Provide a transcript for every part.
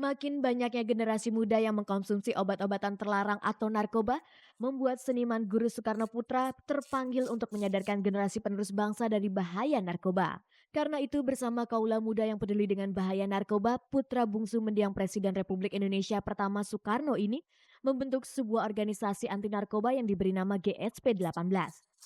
Makin banyaknya generasi muda yang mengkonsumsi obat-obatan terlarang atau narkoba membuat seniman Guru Soekarno Putra terpanggil untuk menyadarkan generasi penerus bangsa dari bahaya narkoba. Karena itu bersama kaula muda yang peduli dengan bahaya narkoba, putra bungsu mendiang Presiden Republik Indonesia pertama Soekarno ini membentuk sebuah organisasi anti narkoba yang diberi nama GSP 18.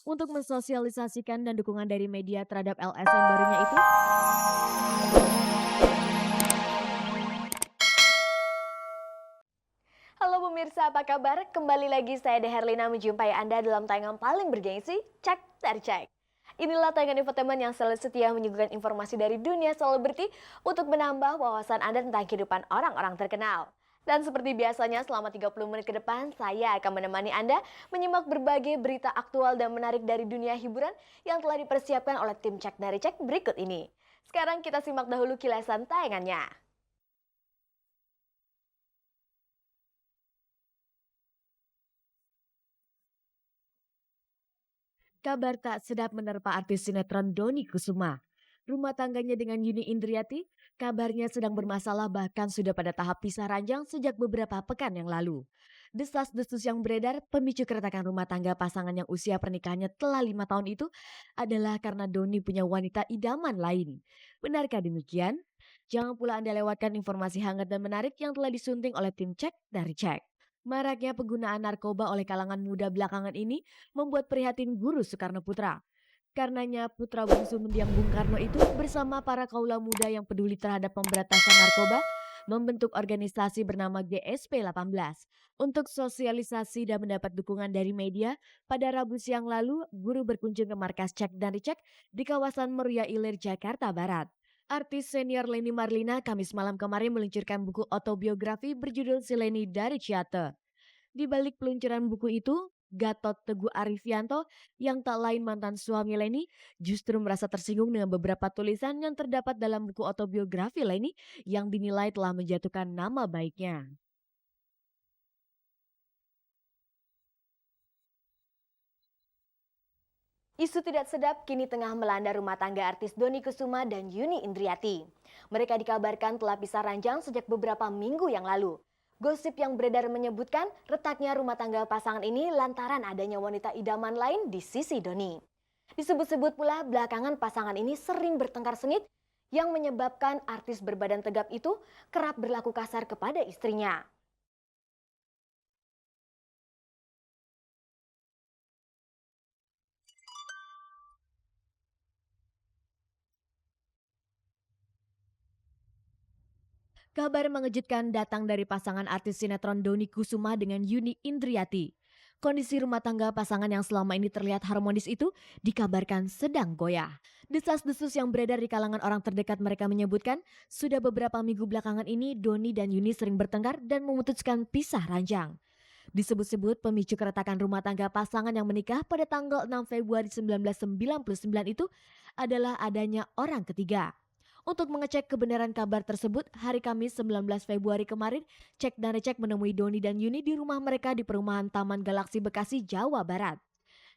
Untuk mensosialisasikan dan dukungan dari media terhadap LSM barunya itu, Halo pemirsa, apa kabar? Kembali lagi saya Herlina menjumpai Anda dalam tayangan paling bergengsi, Cek dari Cek. Inilah tayangan infotainment yang selalu setia menyuguhkan informasi dari dunia selebriti untuk menambah wawasan Anda tentang kehidupan orang-orang terkenal. Dan seperti biasanya selama 30 menit ke depan, saya akan menemani Anda menyimak berbagai berita aktual dan menarik dari dunia hiburan yang telah dipersiapkan oleh tim Cek dari Cek berikut ini. Sekarang kita simak dahulu kilasan tayangannya. kabar tak sedap menerpa artis sinetron Dony Kusuma. Rumah tangganya dengan Yuni Indriati, kabarnya sedang bermasalah bahkan sudah pada tahap pisah ranjang sejak beberapa pekan yang lalu. Desas-desus yang beredar pemicu keretakan rumah tangga pasangan yang usia pernikahannya telah 5 tahun itu adalah karena Doni punya wanita idaman lain. Benarkah demikian? Jangan pula Anda lewatkan informasi hangat dan menarik yang telah disunting oleh tim Cek dari Cek. Maraknya penggunaan narkoba oleh kalangan muda belakangan ini membuat prihatin Guru Soekarno Putra. Karenanya putra bungsu mendiang Bung Karno itu bersama para kaula muda yang peduli terhadap pemberantasan narkoba membentuk organisasi bernama GSP 18. Untuk sosialisasi dan mendapat dukungan dari media, pada Rabu siang lalu Guru berkunjung ke markas Cek dan Dicek di kawasan Meruya Ilir, Jakarta Barat. Artis senior Leni Marlina Kamis malam kemarin meluncurkan buku autobiografi berjudul Si Leni dari Ciate. Di balik peluncuran buku itu, Gatot Teguh Arifianto yang tak lain mantan suami Leni justru merasa tersinggung dengan beberapa tulisan yang terdapat dalam buku autobiografi Leni yang dinilai telah menjatuhkan nama baiknya. Isu tidak sedap kini tengah melanda rumah tangga artis Dony Kusuma dan Yuni Indriati. Mereka dikabarkan telah pisah ranjang sejak beberapa minggu yang lalu. Gosip yang beredar menyebutkan retaknya rumah tangga pasangan ini lantaran adanya wanita idaman lain di sisi Dony. Disebut-sebut pula belakangan pasangan ini sering bertengkar sengit yang menyebabkan artis berbadan tegap itu kerap berlaku kasar kepada istrinya. Kabar mengejutkan datang dari pasangan artis sinetron Dony Kusuma dengan Yuni Indriati. Kondisi rumah tangga pasangan yang selama ini terlihat harmonis itu dikabarkan sedang goyah. Desas-desus yang beredar di kalangan orang terdekat mereka menyebutkan sudah beberapa minggu belakangan ini Dony dan Yuni sering bertengkar dan memutuskan pisah ranjang. Disebut-sebut pemicu keretakan rumah tangga pasangan yang menikah pada tanggal 6 Februari 1999 itu adalah adanya orang ketiga. Untuk mengecek kebenaran kabar tersebut, hari Kamis 19 Februari kemarin, Cek dan Recek menemui Doni dan Yuni di rumah mereka di perumahan Taman Galaksi Bekasi, Jawa Barat.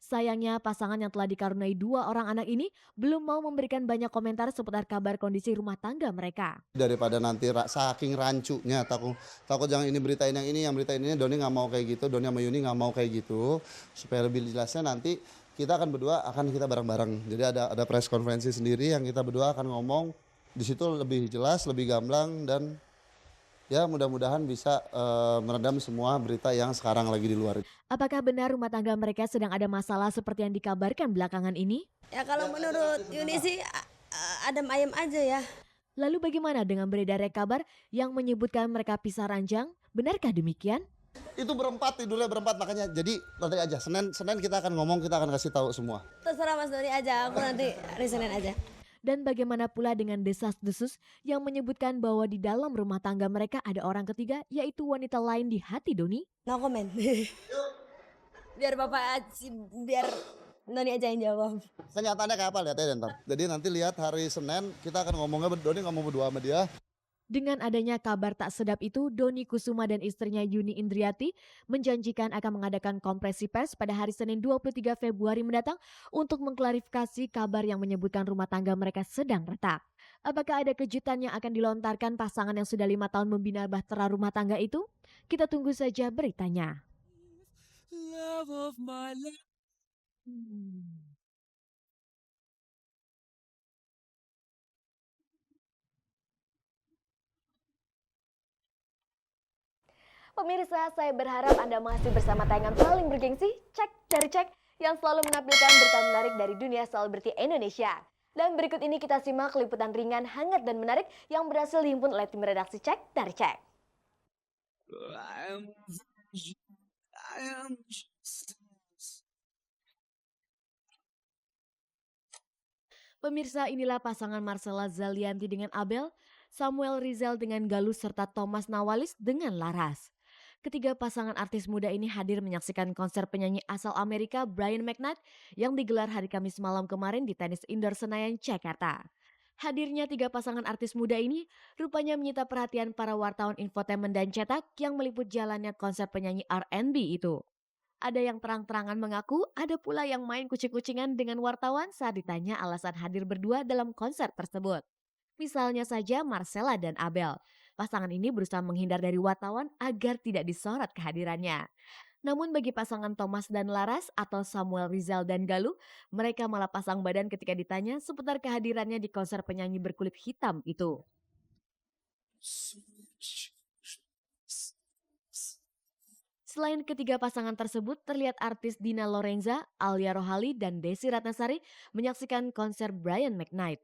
Sayangnya pasangan yang telah dikaruniai 2 orang anak ini belum mau memberikan banyak komentar seputar kabar kondisi rumah tangga mereka. Daripada nanti saking rancunya takut jangan ini beritain yang beritain ini Doni nggak mau kayak gitu, Doni sama Yuni nggak mau kayak gitu, supaya lebih jelasnya nanti kita akan berdua akan kita bareng-bareng. Jadi ada press konferensi sendiri yang kita berdua akan ngomong di situ lebih jelas, lebih gamblang dan ya mudah-mudahan bisa meredam semua berita yang sekarang lagi di luar. Apakah benar rumah tangga mereka sedang ada masalah seperti yang dikabarkan belakangan ini? Ya kalau menurut Yuni sih adem ayem aja ya. Lalu bagaimana dengan beredarnya kabar yang menyebutkan mereka pisah ranjang? Benarkah demikian? Itu berempat, tidurnya berempat, makanya jadi nanti aja Senin kita akan ngomong, kita akan kasih tahu semua. Terserah Mas Doni aja, aku nanti hari Senin aja. Dan bagaimana pula dengan desas-desus yang menyebutkan bahwa di dalam rumah tangga mereka ada orang ketiga yaitu wanita lain di hati Doni? No comment. biar biar Doni aja yang jawab. Kenyataannya kayak apa, lihat aja ntar. Jadi nanti lihat hari Senin kita akan ngomongnya, Doni ngomong berdua sama dia. Dengan adanya kabar tak sedap itu, Dony Kusuma dan istrinya Yuni Indriati menjanjikan akan mengadakan konferensi pers pada hari Senin 23 Februari mendatang untuk mengklarifikasi kabar yang menyebutkan rumah tangga mereka sedang retak. Apakah ada kejutan yang akan dilontarkan pasangan yang sudah 5 tahun membina bahtera rumah tangga itu? Kita tunggu saja beritanya. Love of my life. Pemirsa, saya berharap Anda masih bersama tayangan paling bergengsi, Cek dari Cek, yang selalu menampilkan berita menarik dari dunia selebriti Indonesia. Dan berikut ini kita simak liputan ringan, hangat, dan menarik yang berhasil dihimpun oleh tim redaksi Cek dari Cek. I am virgin. I am just. Pemirsa, inilah pasangan Marcella Zalianty dengan Abel, Samuel Rizal dengan Galus, serta Thomas Nawalis dengan Laras. Ketiga pasangan artis muda ini hadir menyaksikan konser penyanyi asal Amerika Brian McKnight yang digelar hari Kamis malam kemarin di Tenis Indoor Senayan, Jakarta. Hadirnya tiga pasangan artis muda ini rupanya menyita perhatian para wartawan infotainment dan cetak yang meliput jalannya konser penyanyi R&B itu. Ada yang terang-terangan mengaku, ada pula yang main kucing-kucingan dengan wartawan saat ditanya alasan hadir berdua dalam konser tersebut. Misalnya saja Marcella dan Abel. Pasangan ini berusaha menghindar dari wartawan agar tidak disorot kehadirannya. Namun bagi pasangan Thomas dan Laras atau Samuel Rizal dan Galuh, mereka malah pasang badan ketika ditanya seputar kehadirannya di konser penyanyi berkulit hitam itu. Selain ketiga pasangan tersebut, terlihat artis Dina Lorenza, Alia Rohali, dan Desi Ratnasari menyaksikan konser Brian McKnight.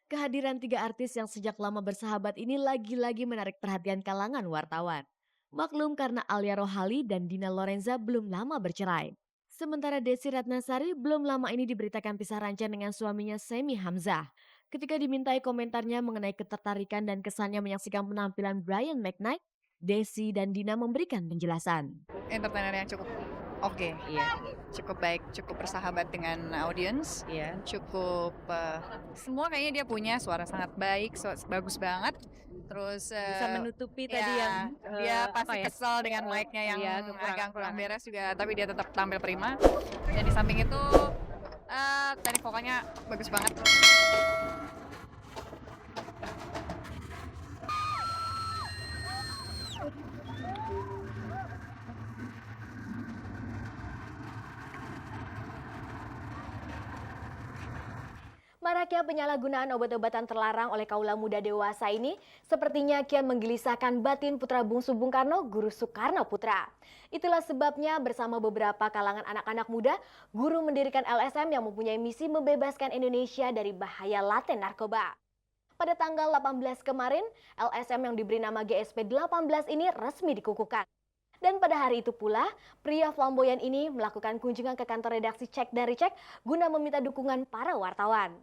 Kehadiran tiga artis yang sejak lama bersahabat ini lagi-lagi menarik perhatian kalangan wartawan. Maklum karena Alia Rohali dan Dina Lorenza belum lama bercerai. Sementara Desi Ratnasari belum lama ini diberitakan pisah rancan dengan suaminya Semi Hamzah. Ketika dimintai komentarnya mengenai ketertarikan dan kesannya menyaksikan penampilan Brian McKnight, Desi dan Dina memberikan penjelasan. Entertainer yang cukup oke, iya, cukup baik, cukup bersahabat dengan audiens, Iya. cukup semua kayaknya dia punya suara sangat baik, bagus banget. Terus Bisa menutupi tadi ya, yang dia apa pasti ya, kesel dengan mic-nya yang iya, agak kurang kekurangan. beres juga, tapi dia tetap tampil prima. Dan di samping itu teknik vokalnya bagus banget. Maraknya penyalahgunaan obat-obatan terlarang oleh kaula muda dewasa ini sepertinya kian menggelisahkan batin putra bungsu Bung Karno, Guru Soekarno Putra. Itulah sebabnya bersama beberapa kalangan anak-anak muda, Guru mendirikan LSM yang mempunyai misi membebaskan Indonesia dari bahaya laten narkoba. Pada tanggal 18 kemarin, LSM yang diberi nama GSP 18 ini resmi dikukuhkan. Dan pada hari itu pula, pria flamboyan ini melakukan kunjungan ke kantor redaksi Cek dari Cek guna meminta dukungan para wartawan.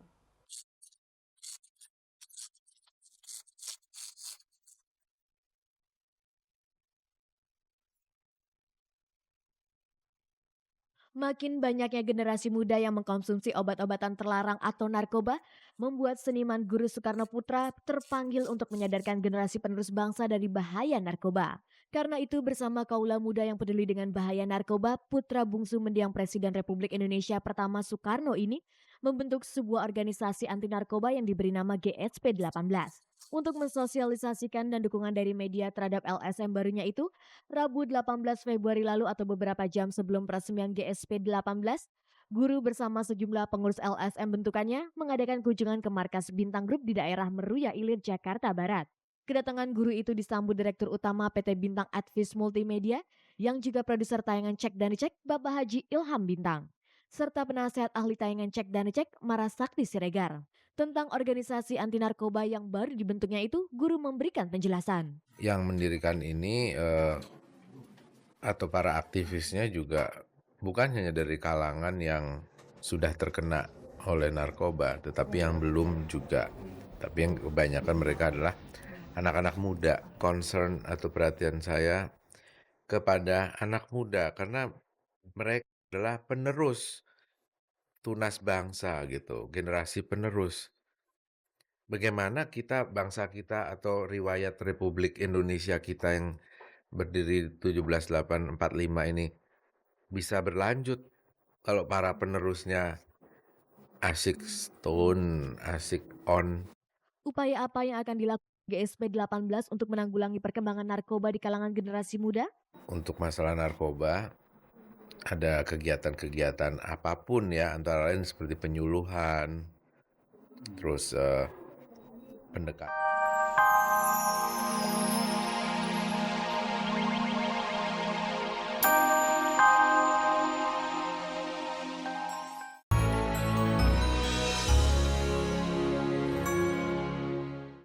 Makin banyaknya generasi muda yang mengkonsumsi obat-obatan terlarang atau narkoba membuat seniman Guru Soekarno Putra terpanggil untuk menyadarkan generasi penerus bangsa dari bahaya narkoba. Karena itu bersama kaula muda yang peduli dengan bahaya narkoba, putra bungsu mendiang Presiden Republik Indonesia pertama Soekarno ini membentuk sebuah organisasi anti narkoba yang diberi nama GSP 18. Untuk mensosialisasikan dan dukungan dari media terhadap LSM barunya itu, Rabu 18 Februari lalu atau beberapa jam sebelum peresmian GSP 18, Guru bersama sejumlah pengurus LSM bentukannya mengadakan kunjungan ke markas Bintang Group di daerah Meruya Ilir, Jakarta Barat. Kedatangan Guru itu disambut Direktur Utama PT Bintang Advis Multimedia yang juga produser tayangan Cek dan Cek, Bapak Haji Ilham Bintang, serta penasehat ahli tayangan Cek dan Cek, Marasakti Siregar. Tentang organisasi anti narkoba yang baru dibentuknya itu, Guru memberikan penjelasan. Yang mendirikan ini atau para aktivisnya juga bukan hanya dari kalangan yang sudah terkena oleh narkoba, tetapi yang belum juga. Tapi yang kebanyakan mereka adalah anak-anak muda. Concern atau perhatian saya kepada anak muda karena mereka adalah penerus tunas bangsa gitu, generasi penerus. Bagaimana kita, bangsa kita atau riwayat Republik Indonesia kita yang berdiri 17.845 ini bisa berlanjut kalau para penerusnya asik stone, asik on, Upaya apa yang akan dilakukan GSP 18 untuk menanggulangi perkembangan narkoba di kalangan generasi muda? Untuk masalah narkoba, ada kegiatan-kegiatan apapun ya, antara lain seperti penyuluhan, terus pendekatan.